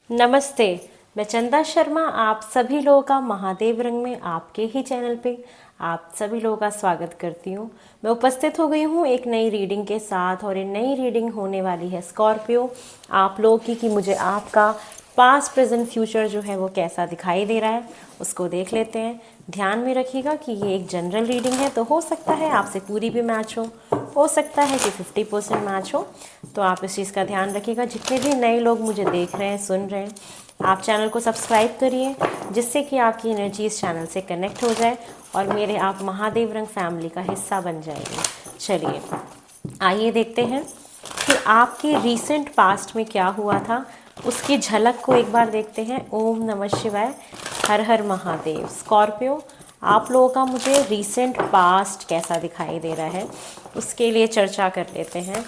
नमस्ते। मैं चंदा शर्मा आप सभी लोगों का महादेव रंग में आपके ही चैनल पे आप सभी लोगों का स्वागत करती हूँ। मैं उपस्थित हो गई हूँ एक नई रीडिंग के साथ और ये नई रीडिंग होने वाली है स्कॉर्पियो आप लोगों की कि मुझे आपका पास्ट प्रेजेंट फ्यूचर जो है वो कैसा दिखाई दे रहा है उसको देख लेते हैं। ध्यान में रखिएगा कि ये एक जनरल रीडिंग है, तो हो सकता है आपसे पूरी भी मैच हो सकता है कि 50% मैच हो, तो आप इस चीज़ का ध्यान रखिएगा। जितने भी नए लोग मुझे देख रहे हैं सुन रहे हैं, आप चैनल को सब्सक्राइब करिए जिससे कि आपकी एनर्जी इस चैनल से कनेक्ट हो जाए और मेरे आप महादेव रंग फैमिली का हिस्सा बन जाएंगे। चलिए आइए देखते हैं कि आपके रीसेंट पास्ट में क्या हुआ था, उसकी झलक को एक बार देखते हैं। ओम नमः शिवाय, हर हर महादेव। स्कॉर्पियो आप लोगों का मुझे रीसेंट पास्ट कैसा दिखाई दे रहा है उसके लिए चर्चा कर लेते हैं।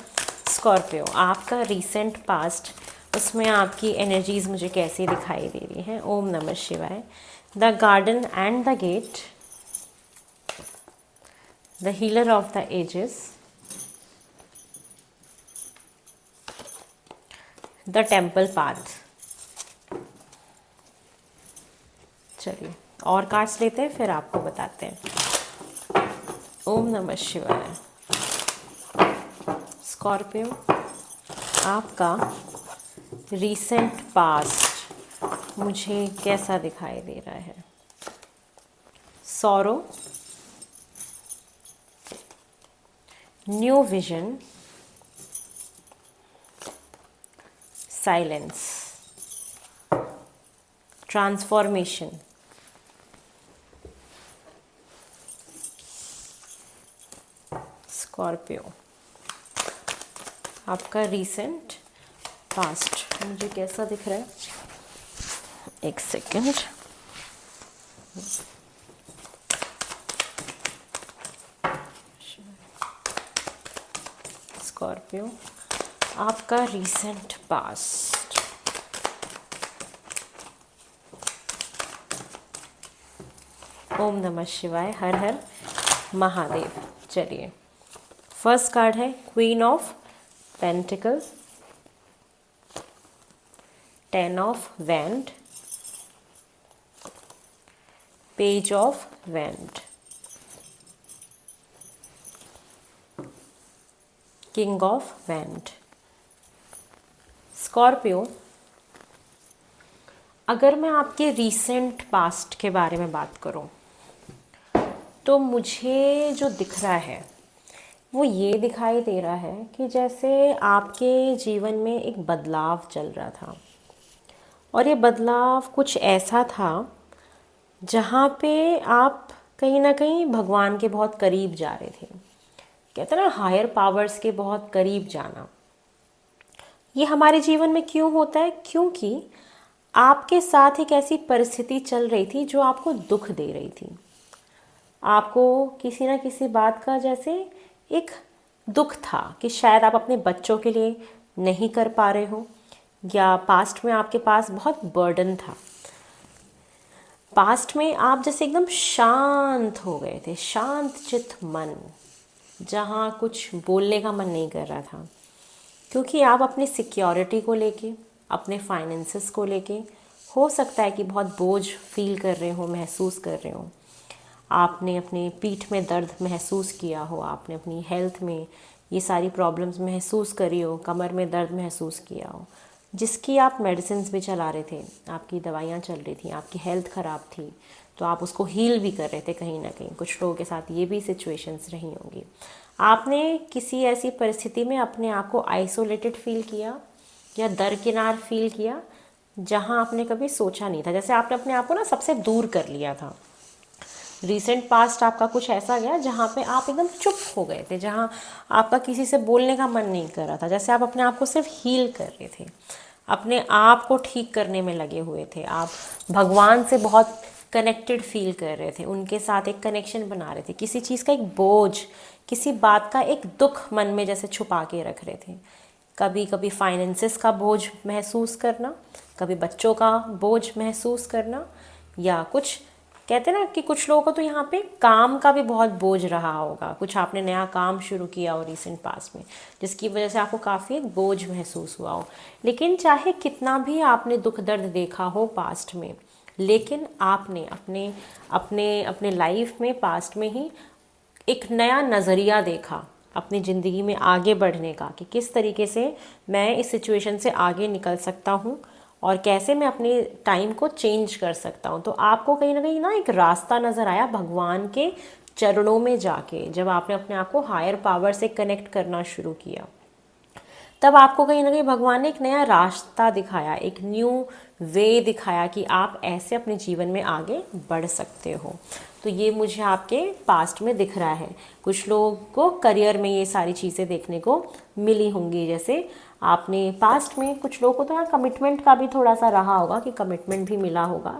स्कॉर्पियो आपका रीसेंट पास्ट, उसमें आपकी एनर्जीज मुझे कैसी दिखाई दे रही हैं। ओम नमः शिवाय। The garden and the gate, the healer of the ages, the temple path. चलिए और कार्ड्स लेते हैं फिर आपको बताते हैं। ओम नमः शिवाय। स्कॉर्पियो आपका रीसेंट पास्ट मुझे कैसा दिखाई दे रहा है। Sorrow, new vision, silence, transformation. Scorpio आपका रीसेंट पास्ट मुझे कैसा दिख रहा है। एक सेकंड। स्कॉर्पियो आपका रीसेंट पास्ट, ओम नमः शिवाय, हर हर महादेव। चलिए फर्स्ट कार्ड है queen of pentacle, 10 of wand, page of wand, king of wand. Scorpio अगर मैं आपके रीसेंट पास्ट के बारे में बात करूं तो मुझे जो दिख रहा है वो ये दिखाई दे रहा है कि जैसे आपके जीवन में एक बदलाव चल रहा था और ये बदलाव कुछ ऐसा था जहाँ पे आप कहीं ना कहीं भगवान के बहुत करीब जा रहे थे। कहते हैं ना हायर पावर्स के बहुत करीब जाना। ये हमारे जीवन में क्यों होता है? क्योंकि आपके साथ एक ऐसी परिस्थिति चल रही थी जो आपको दुख दे रही थी। आपको किसी ना किसी बात का जैसे एक दुख था कि शायद आप अपने बच्चों के लिए नहीं कर पा रहे हो, या पास्ट में आपके पास बहुत बर्डन था। पास्ट में आप जैसे एकदम शांत हो गए थे, शांत चित्त मन, जहाँ कुछ बोलने का मन नहीं कर रहा था, क्योंकि आप अपनी सिक्योरिटी को लेके, अपने फाइनेंसेस को लेके हो सकता है कि बहुत बोझ फील कर रहे हो, महसूस कर रहे हो। आपने अपने पीठ में दर्द महसूस किया हो, आपने अपनी हेल्थ में ये सारी प्रॉब्लम्स महसूस करी हो, कमर में दर्द महसूस किया हो, जिसकी आप मेडिसिन्स भी चला रहे थे, आपकी दवाइयाँ चल रही थी, आपकी हेल्थ ख़राब थी, तो आप उसको हील भी कर रहे थे कहीं ना कहीं। कुछ लोगों के साथ ये भी सिचुएशंस रही होंगी। आपने किसी ऐसी परिस्थिति में अपने आप को आइसोलेटेड फील किया या दरकिनार फील किया जहाँ आपने कभी सोचा नहीं था। जैसे आपने अपने आप को ना सबसे दूर कर लिया था। रीसेंट पास्ट आपका कुछ ऐसा गया जहाँ पे आप एकदम चुप हो गए थे, जहाँ आपका किसी से बोलने का मन नहीं कर रहा था। जैसे आप अपने आप को सिर्फ हील कर रहे थे, अपने आप को ठीक करने में लगे हुए थे। आप भगवान से बहुत कनेक्टेड फील कर रहे थे, उनके साथ एक कनेक्शन बना रहे थे। किसी चीज़ का एक बोझ, किसी बात का एक दुख मन में जैसे छुपा के रख रहे थे। कभी कभी फाइनेंसेस का बोझ महसूस करना, कभी बच्चों का बोझ महसूस करना, या कुछ कहते हैं ना कि कुछ लोगों को तो यहाँ पे काम का भी बहुत बोझ रहा होगा, कुछ आपने नया काम शुरू किया हो रिसेंट पास्ट में, जिसकी वजह से आपको काफ़ी एक बोझ महसूस हुआ हो। लेकिन चाहे कितना भी आपने दुख दर्द देखा हो पास्ट में, लेकिन आपने अपने अपने अपने लाइफ में पास्ट में ही एक नया नज़रिया देखा अपनी ज़िंदगी में आगे बढ़ने का, कि किस तरीके से मैं इस सिचुएशन से आगे निकल सकता हूँ और कैसे मैं अपने टाइम को चेंज कर सकता हूँ। तो आपको कहीं ना एक रास्ता नज़र आया भगवान के चरणों में जाके, जब आपने अपने आप को हायर पावर से कनेक्ट करना शुरू किया, तब आपको कहीं ना कहीं भगवान ने एक नया रास्ता दिखाया, एक न्यू वे दिखाया कि आप ऐसे अपने जीवन में आगे बढ़ सकते हो। तो ये मुझे आपके पास्ट में दिख रहा है। कुछ लोगों को करियर में ये सारी चीज़ें देखने को मिली होंगी, जैसे आपने पास्ट में कुछ लोगों को तो यहाँ कमिटमेंट का भी थोड़ा सा रहा होगा कि कमिटमेंट भी मिला होगा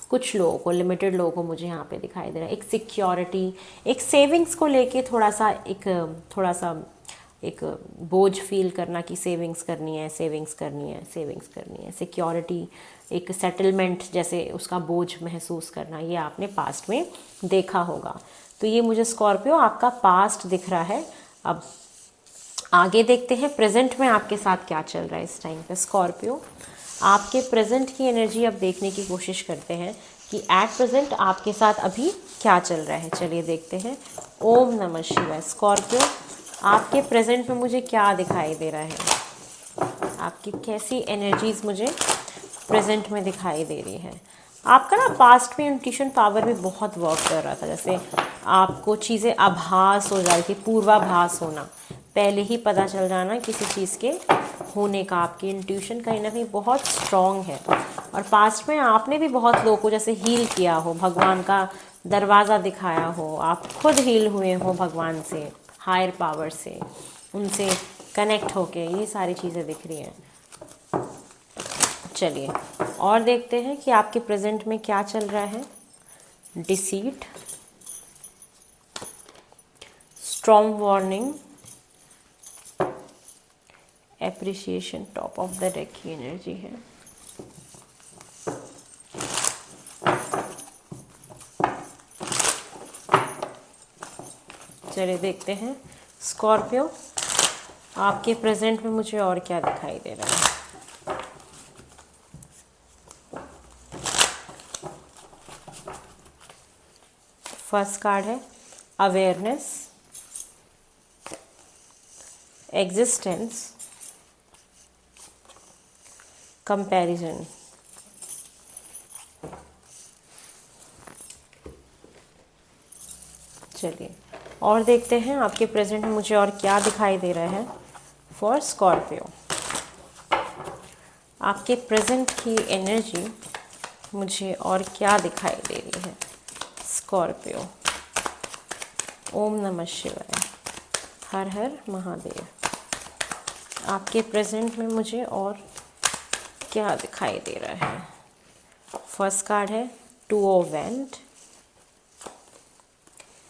कुछ लोगों को, लिमिटेड लोगों को मुझे यहाँ पे दिखाई दे रहा है। एक सिक्योरिटी, एक सेविंग्स को लेके थोड़ा सा एक बोझ फील करना कि सेविंग्स करनी है, सेविंग्स करनी है, सेविंग्स करनी है, सिक्योरिटी, एक सेटलमेंट जैसे उसका बोझ महसूस करना, ये आपने पास्ट में देखा होगा। तो ये मुझे स्कॉर्पियो आपका पास्ट दिख रहा है। अब आगे देखते हैं प्रेजेंट में आपके साथ क्या चल रहा है इस टाइम पे। स्कॉर्पियो, आपके प्रेजेंट की एनर्जी अब देखने की कोशिश करते हैं कि एट प्रेजेंट आपके साथ अभी क्या चल रहा है। चलिए देखते हैं। ओम नमः शिवाय। स्कॉर्पियो, आपके प्रेजेंट में मुझे क्या दिखाई दे रहा है, आपकी कैसी एनर्जीज मुझे प्रेजेंट में दिखाई दे रही है। आपका ना पास्ट में इंट्यूशन पावर भी बहुत वर्क कर रहा था, जैसे आपको चीज़ें आभास हो जा रही थी, पूर्वाभास होना, पहले ही पता चल जाना किसी चीज़ के होने का। आपकी इंट्यूशन कहीं ना कहीं बहुत स्ट्रॉन्ग है। और पास्ट में आपने भी बहुत लोगों को जैसे हील किया हो, भगवान का दरवाज़ा दिखाया हो, आप खुद हील हुए हो भगवान से, हायर पावर से, उनसे कनेक्ट होके, ये सारी चीज़ें दिख रही हैं। चलिए और देखते हैं कि आपके प्रेजेंट में क्या चल रहा है। Deceit, strong warning, appreciation, top of the deck की एनर्जी है। चलिए देखते हैं स्कॉर्पियो, आपके प्रेजेंट में मुझे और क्या दिखाई दे रहा है। फर्स्ट कार्ड है अवेयरनेस, एग्जिस्टेंस, कंपैरिजन। चलिए और देखते हैं आपके प्रेजेंट में मुझे और क्या दिखाई दे रहा है फॉर स्कॉर्पियो। आपके प्रेजेंट की एनर्जी मुझे और क्या दिखाई दे रही है स्कॉर्पियो। ओम नमः शिवाय, हर हर महादेव। आपके प्रेजेंट में मुझे और क्या दिखाई दे रहा है। फर्स्ट कार्ड है two of wand,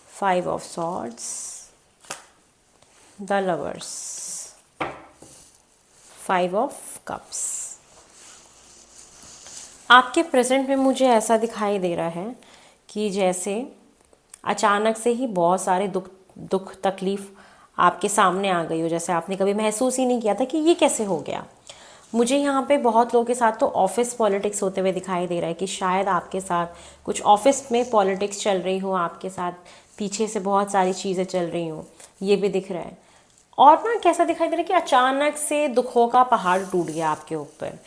5 of swords, the lovers, 5 of cups। आपके प्रेजेंट में मुझे ऐसा दिखाई दे रहा है कि जैसे अचानक से ही बहुत सारे दुख तकलीफ आपके सामने आ गई हो, जैसे आपने कभी महसूस ही नहीं किया था कि ये कैसे हो गया। मुझे यहाँ पे बहुत लोगों के साथ तो ऑफिस पॉलिटिक्स होते हुए दिखाई दे रहा है कि शायद आपके साथ कुछ ऑफिस में पॉलिटिक्स चल रही हो, आपके साथ पीछे से बहुत सारी चीज़ें चल रही हों, ये भी दिख रहा है। और ना कैसा दिखाई दे रहा है कि अचानक से दुखों का पहाड़ टूट गया आपके ऊपर,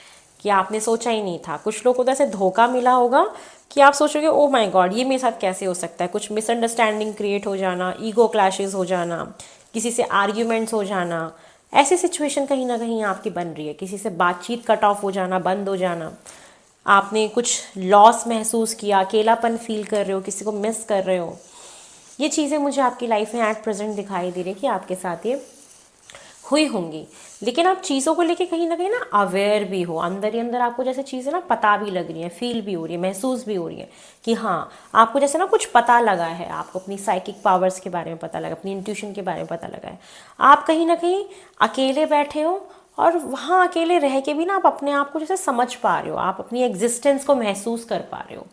कि आपने सोचा ही नहीं था। कुछ लोगों को तो ऐसे धोखा मिला होगा कि आप सोचोगे ओ माय गॉड ये मेरे साथ कैसे हो सकता है। कुछ मिसअंडरस्टैंडिंग क्रिएट हो जाना, ईगो क्लैशेस हो जाना, किसी से आर्ग्यूमेंट्स हो जाना, ऐसी सिचुएशन कहीं ना कहीं आपकी बन रही है। किसी से बातचीत कट ऑफ हो जाना, बंद हो जाना, आपने कुछ लॉस महसूस किया, अकेलापन फील कर रहे हो, किसी को मिस कर रहे हो। ये चीज़ें मुझे आपकी लाइफ में एट प्रेजेंट दिखाई दे रही है कि आपके साथ ये हुई होंगी। लेकिन आप चीज़ों को लेके कहीं ना अवेयर भी हो, अंदर ही अंदर आपको जैसे चीज़ें ना पता भी लग रही हैं, फील भी हो रही है, महसूस भी हो रही है कि हाँ आपको जैसे ना कुछ पता लगा है, आपको अपनी साइकिक पावर्स के बारे में पता लगा, अपनी इंट्यूशन के बारे में पता लगा है। आप कहीं ना कहीं अकेले बैठे हो और वहाँ अकेले रह के भी ना आप अपने आप को जैसे समझ पा रहे हो, आप अपनी एग्जिस्टेंस को महसूस कर पा रहे हो।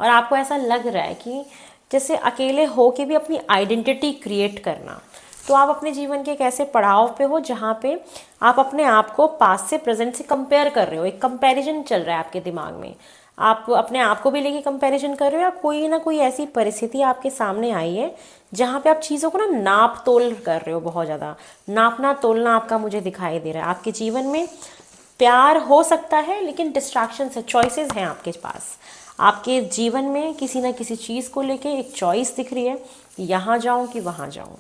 और आपको ऐसा लग रहा है कि जैसे अकेले हो के भी अपनी आइडेंटिटी क्रिएट करना। तो आप अपने जीवन के एक ऐसे पड़ाव पे हो जहाँ पे आप अपने आप को पास्ट से प्रेजेंट से कंपेयर कर रहे हो, एक कंपैरिजन चल रहा है आपके दिमाग में। आप अपने आप को भी लेके कंपैरिजन कर रहे हो, या कोई ना कोई ऐसी परिस्थिति आपके सामने आई है जहाँ पे आप चीज़ों को ना नाप तोल कर रहे हो। बहुत ज़्यादा नापना तोलना आपका मुझे दिखाई दे रहा है। आपके जीवन में प्यार हो सकता है, लेकिन डिस्ट्रैक्शंस है, चॉइसेस हैं आपके पास। आपके जीवन में किसी ना किसी चीज़ को लेके एक चॉइस दिख रही है, यहाँ जाऊँ कि वहाँ जाऊँ।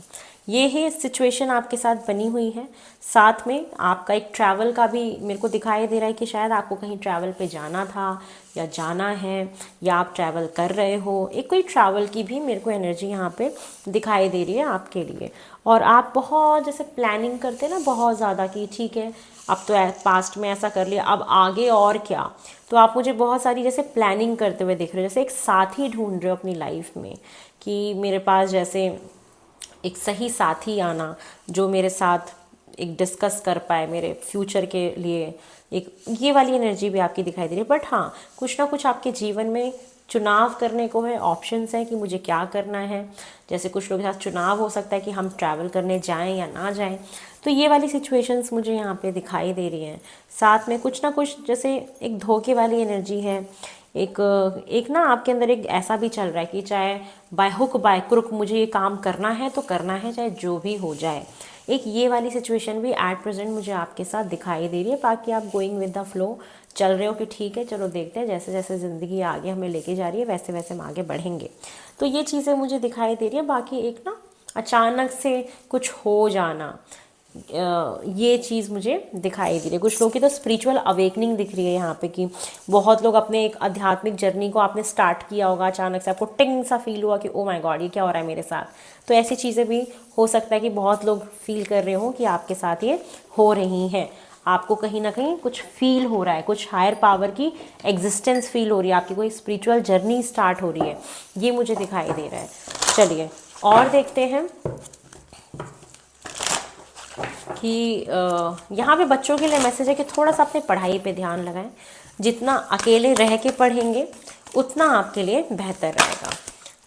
ये ही सिचुएशन आपके साथ बनी हुई है। साथ में आपका एक ट्रैवल का भी मेरे को दिखाई दे रहा है कि शायद आपको कहीं ट्रैवल पे जाना था या जाना है, या आप ट्रैवल कर रहे हो। एक कोई ट्रैवल की भी मेरे को एनर्जी यहाँ पे दिखाई दे रही है आपके लिए। और आप बहुत जैसे प्लानिंग करते हैं ना बहुत ज़्यादा, कि ठीक है अब तो पास्ट में ऐसा कर लिया, अब आगे और क्या। तो आप मुझे बहुत सारी जैसे प्लानिंग करते हुए दिख रहे हो, जैसे एक साथी ढूंढ रहे हो अपनी लाइफ में, कि मेरे पास जैसे एक सही साथी आना जो मेरे साथ एक डिस्कस कर पाए मेरे फ्यूचर के लिए। एक ये वाली एनर्जी भी आपकी दिखाई दे रही है। बट हाँ, कुछ ना कुछ आपके जीवन में चुनाव करने को है, ऑप्शंस हैं कि मुझे क्या करना है। जैसे कुछ लोगों के साथ चुनाव हो सकता है कि हम ट्रैवल करने जाएं या ना जाएं। तो ये वाली सिचुएशंस मुझे यहाँ पे दिखाई दे रही हैं। साथ में कुछ ना कुछ जैसे एक धोखे वाली एनर्जी है। एक एक ना आपके अंदर एक ऐसा भी चल रहा है कि चाहे बाय हुक बाय क्रुक मुझे ये काम करना है तो करना है, चाहे जो भी हो जाए। एक ये वाली सिचुएशन भी एट प्रेजेंट मुझे आपके साथ दिखाई दे रही है। बाकी आप गोइंग विद द फ्लो चल रहे हो कि ठीक है चलो देखते हैं, जैसे जैसे ज़िंदगी आगे हमें लेके जा रही है वैसे वैसे हम आगे बढ़ेंगे। तो ये चीज़ें मुझे दिखाई दे रही है। बाकी एक ना अचानक से कुछ हो जाना, ये चीज़ मुझे दिखाई दे रही है। कुछ लोगों की तो स्पिरिचुअल अवेकनिंग दिख रही है यहाँ पे, कि बहुत लोग अपने एक आध्यात्मिक जर्नी को आपने स्टार्ट किया होगा, अचानक से आपको टिंग सा फील हुआ कि ओ माय गॉड ये क्या हो रहा है मेरे साथ। तो ऐसी चीज़ें भी हो सकता है कि बहुत लोग फील कर रहे हो कि आपके साथ ये हो रही हैं। आपको कहीं ना कहीं कुछ फील हो रहा है, कुछ हायर पावर की एग्जिस्टेंस फील हो रही है, आपकी कोई स्पिरिचुअल जर्नी स्टार्ट हो रही है, ये मुझे दिखाई दे रहा है। चलिए और देखते हैं कि यहाँ पे बच्चों के लिए मैसेज है कि थोड़ा सा अपने पढ़ाई पे ध्यान लगाएं। जितना अकेले रह के पढ़ेंगे उतना आपके लिए बेहतर रहेगा।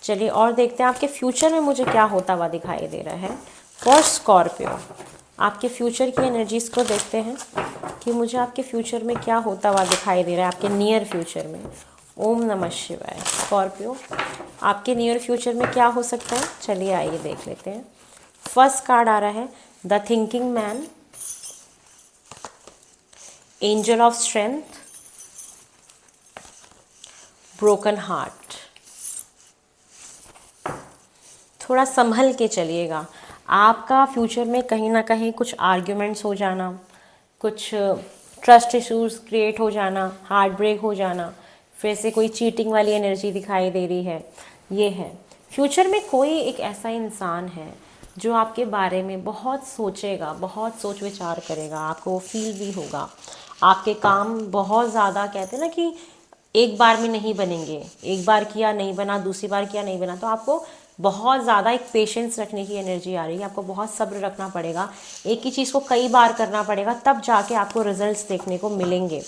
चलिए और देखते हैं आपके फ्यूचर में मुझे क्या होता हुआ दिखाई दे रहा है। फॉर स्कॉर्पियो आपके फ्यूचर की एनर्जीज़ को देखते हैं कि मुझे आपके फ्यूचर में क्या होता हुआ दिखाई दे रहा है, आपके नियर फ्यूचर में। ओम नमः शिवाय। स्कॉर्पियो आपके नियर फ्यूचर में क्या हो सकता है, चलिए आइए देख लेते हैं। फर्स्ट कार्ड आ रहा है the thinking man, angel of strength, broken heart. थोड़ा संभल के चलिएगा। आपका फ्यूचर में कहीं ना कहीं कुछ आर्ग्यूमेंट्स हो जाना, कुछ ट्रस्ट इश्यूज क्रिएट हो जाना, हार्ट ब्रेक हो जाना, फिर से कोई चीटिंग वाली एनर्जी दिखाई दे रही है। ये है फ्यूचर में कोई एक ऐसा इंसान है जो आपके बारे में बहुत सोचेगा, बहुत सोच विचार करेगा, आपको फील भी होगा। आपके काम बहुत ज़्यादा कहते हैं ना कि एक बार में नहीं बनेंगे, एक बार किया नहीं बना, दूसरी बार किया नहीं बना। तो आपको बहुत ज़्यादा एक पेशेंस रखने की एनर्जी आ रही है, आपको बहुत सब्र रखना पड़ेगा, एक ही चीज़ को कई बार करना पड़ेगा, तब जाके आपको रिजल्ट्स देखने को मिलेंगे।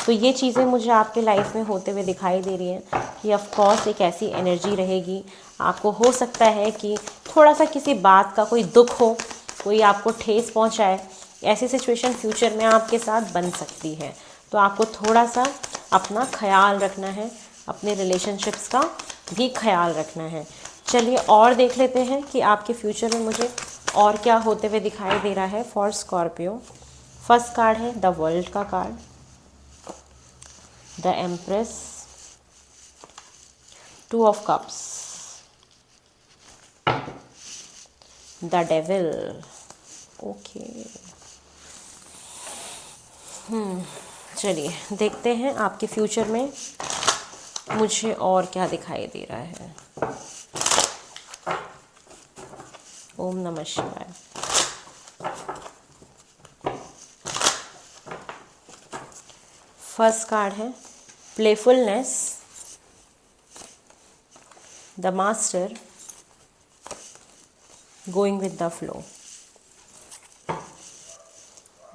तो ये चीज़ें मुझे आपके लाइफ में होते हुए दिखाई दे रही हैं कि ऑफ कोर्स एक ऐसी एनर्जी रहेगी। आपको हो सकता है कि थोड़ा सा किसी बात का कोई दुख हो, कोई आपको ठेस पहुंचाए, ऐसी सिचुएशन फ्यूचर में आपके साथ बन सकती है। तो आपको थोड़ा सा अपना ख्याल रखना है, अपने रिलेशनशिप्स का भी ख्याल रखना है। चलिए और देख लेते हैं कि आपके फ्यूचर में मुझे और क्या होते हुए दिखाई दे रहा है फॉर स्कॉर्पियो। फर्स्ट कार्ड है द वर्ल्ड का card, the empress, two of cups, the devil. Okay चलिए देखते हैं आपके फ्यूचर में मुझे और क्या दिखाई दे रहा है। ओम नमः शिवाय। फर्स्ट कार्ड है playfulness, the master, going with the flow,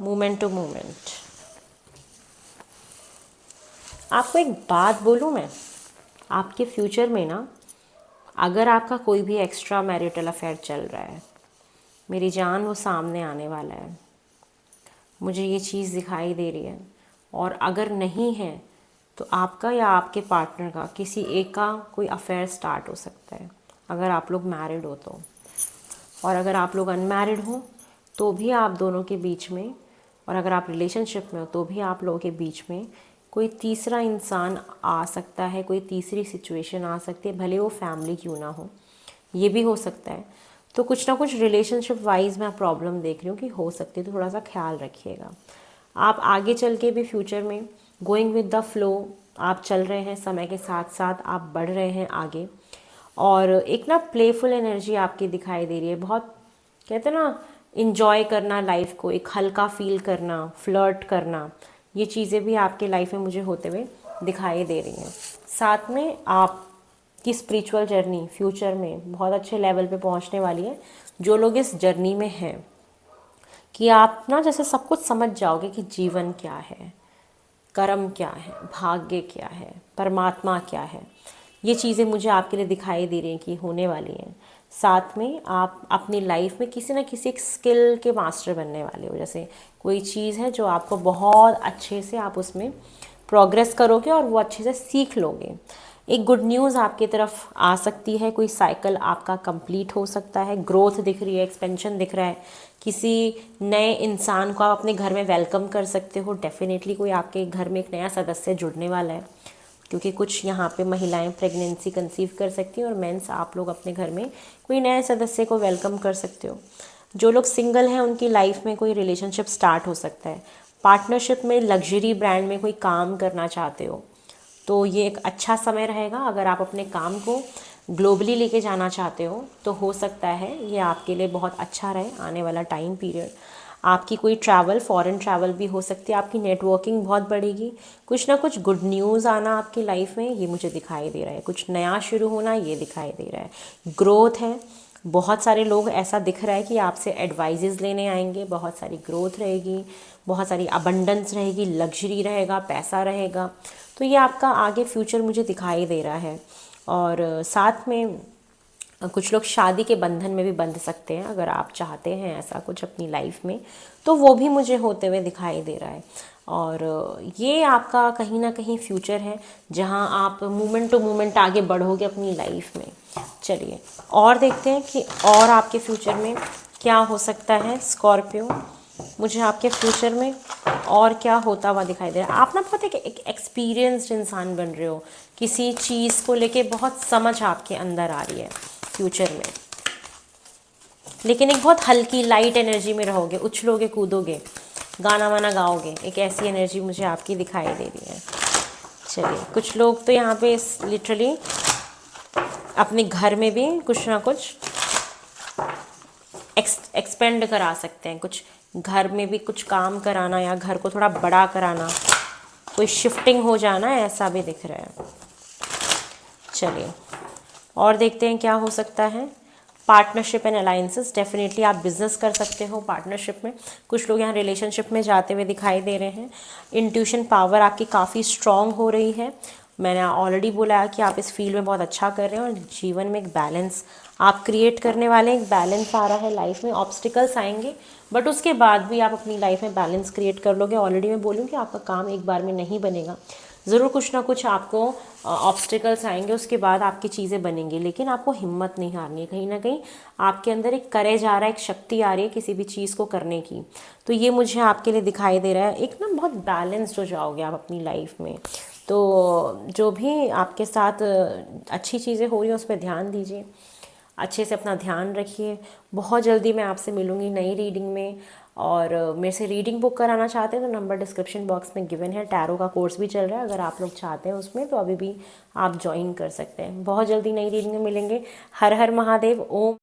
moment to moment. आपको एक बात बोलूँ मैं, आपके फ्यूचर में ना, अगर आपका कोई भी एक्स्ट्रा मैरिटल अफेयर चल रहा है, मेरी जान, वो सामने आने वाला है। मुझे ये चीज़ दिखाई दे रही है। और अगर नहीं है तो आपका या आपके पार्टनर का किसी एक का कोई अफेयर स्टार्ट हो सकता है, अगर आप लोग मैरिड हो तो। और अगर आप लोग अनमैरिड हो तो भी आप दोनों के बीच में, और अगर आप रिलेशनशिप में हो तो भी आप लोगों के बीच में कोई तीसरा इंसान आ सकता है, कोई तीसरी सिचुएशन आ सकती है, भले वो फैमिली क्यों ना हो, ये भी हो सकता है। तो कुछ ना कुछ रिलेशनशिप वाइज मैं प्रॉब्लम देख रही हूँ कि हो सकती है, तो थोड़ा सा ख्याल रखिएगा। आप आगे चल के भी फ्यूचर में गोइंग विद द फ्लो, आप चल रहे हैं, समय के साथ साथ आप बढ़ रहे हैं आगे। और एक ना प्लेफुल एनर्जी आपकी दिखाई दे रही है, बहुत कहते हैं ना इंजॉय करना लाइफ को, एक हल्का फील करना, फ्लर्ट करना, ये चीज़ें भी आपके लाइफ में मुझे होते हुए दिखाई दे रही हैं। साथ में आपकी स्पिरिचुअल जर्नी फ्यूचर में बहुत अच्छे लेवल पे पहुंचने वाली है। जो लोग इस जर्नी में हैं, कि आप ना जैसे सब कुछ समझ जाओगे कि जीवन क्या है, कर्म क्या है, भाग्य क्या है, परमात्मा क्या है, ये चीज़ें मुझे आपके लिए दिखाई दे रही हैं कि होने वाली हैं। साथ में आप अपनी लाइफ में किसी ना किसी एक स्किल के मास्टर बनने वाले हो। जैसे कोई चीज़ है जो आपको बहुत अच्छे से आप उसमें प्रोग्रेस करोगे और वो अच्छे से सीख लोगे। एक गुड न्यूज़ आपकी तरफ आ सकती है, कोई साइकिल आपका कंप्लीट हो सकता है, ग्रोथ दिख रही है, एक्सपेंशन दिख रहा है। किसी नए इंसान को आप अपने घर में वेलकम कर सकते हो। डेफिनेटली कोई आपके घर में एक नया सदस्य जुड़ने वाला है, क्योंकि कुछ यहाँ पे महिलाएं प्रेगनेंसी कंसीव कर सकती हैं, और मेंस आप लोग अपने घर में कोई नए सदस्य को वेलकम कर सकते हो। जो लोग सिंगल हैं उनकी लाइफ में कोई रिलेशनशिप स्टार्ट हो सकता है। पार्टनरशिप में लग्जरी ब्रांड में कोई काम करना चाहते हो तो ये एक अच्छा समय रहेगा। अगर आप अपने काम को ग्लोबली लेके जाना चाहते हो तो हो सकता है ये आपके लिए बहुत अच्छा रहे आने वाला टाइम पीरियड। आपकी कोई ट्रैवल, फॉरेन ट्रैवल भी हो सकती है, आपकी नेटवर्किंग बहुत बढ़ेगी, कुछ ना कुछ गुड न्यूज़ आना आपकी लाइफ में, ये मुझे दिखाई दे रहा है। कुछ नया शुरू होना, ये दिखाई दे रहा है। ग्रोथ है, बहुत सारे लोग ऐसा दिख रहा है कि आपसे एडवाइजेज़ लेने आएंगे, बहुत सारी ग्रोथ रहेगी, बहुत सारी अबंडेंस रहेगी, लग्जरी रहेगा, पैसा रहेगा। तो ये आपका आगे फ्यूचर मुझे दिखाई दे रहा है। और साथ में कुछ लोग शादी के बंधन में भी बंध सकते हैं, अगर आप चाहते हैं ऐसा कुछ अपनी लाइफ में, तो वो भी मुझे होते हुए दिखाई दे रहा है। और ये आपका कहीं ना कहीं फ्यूचर है जहां आप मोमेंट टू मोमेंट आगे बढ़ोगे अपनी लाइफ में। चलिए और देखते हैं कि और आपके फ्यूचर में क्या हो सकता है। स्कॉर्पियो, मुझे आपके फ्यूचर में और क्या होता हुआ दिखाई दे रहा है। आप ना बहुत एक एक्सपीरियंस्ड इंसान बन रहे हो, किसी चीज़ को लेके बहुत समझ आपके अंदर आ रही है फ्यूचर में, लेकिन एक बहुत हल्की लाइट एनर्जी में रहोगे, उछलोगे, कूदोगे, गाना वाना गाओगे, एक ऐसी एनर्जी मुझे आपकी दिखाई दे रही है। चलिए, कुछ लोग तो यहाँ पे लिटरली अपने घर में भी कुछ ना कुछ एक्सपेंड करा सकते हैं, कुछ घर में भी कुछ काम कराना या घर को थोड़ा बड़ा कराना, कोई शिफ्टिंग हो जाना, ऐसा भी दिख रहा है। चलिए और देखते हैं क्या हो सकता है। पार्टनरशिप एंड अलाइंसेस, डेफिनेटली आप बिजनेस कर सकते हो पार्टनरशिप में। कुछ लोग यहाँ रिलेशनशिप में जाते हुए दिखाई दे रहे हैं। इंट्यूशन पावर आपकी काफ़ी स्ट्रॉन्ग हो रही है। मैंने ऑलरेडी बोला कि आप इस फील्ड में बहुत अच्छा कर रहे हैं, और जीवन में एक बैलेंस आप क्रिएट करने वाले हैं। एक बैलेंस आ रहा है लाइफ में, ऑब्स्टिकल्स आएंगे बट उसके बाद भी आप अपनी लाइफ में बैलेंस क्रिएट कर लोगे। ऑलरेडी मैं बोलूँ कि आपका काम एक बार में नहीं बनेगा, ज़रूर कुछ ना कुछ आपको ऑब्स्टिकल्स आएंगे, उसके बाद आपकी चीज़ें बनेंगी, लेकिन आपको हिम्मत नहीं हारनी है। कहीं ना कहीं आपके अंदर एक करेज आ रहा है, एक शक्ति आ रही है किसी भी चीज़ को करने की। तो ये मुझे आपके लिए दिखाई दे रहा है। एक ना बहुत बैलेंस्ड हो जाओगे आप अपनी लाइफ में। तो जो भी आपके साथ अच्छी चीज़ें हो रही हैं उस पर ध्यान दीजिए, अच्छे से अपना ध्यान रखिए। बहुत जल्दी मैं आपसे मिलूँगी नई रीडिंग में। और मेरे से रीडिंग बुक कराना चाहते हैं तो नंबर डिस्क्रिप्शन बॉक्स में गिवन है। टैरो का कोर्स भी चल रहा है, अगर आप लोग चाहते हैं उसमें तो अभी भी आप ज्वाइन कर सकते हैं। बहुत जल्दी नई रीडिंग में मिलेंगे। हर हर महादेव। ओम।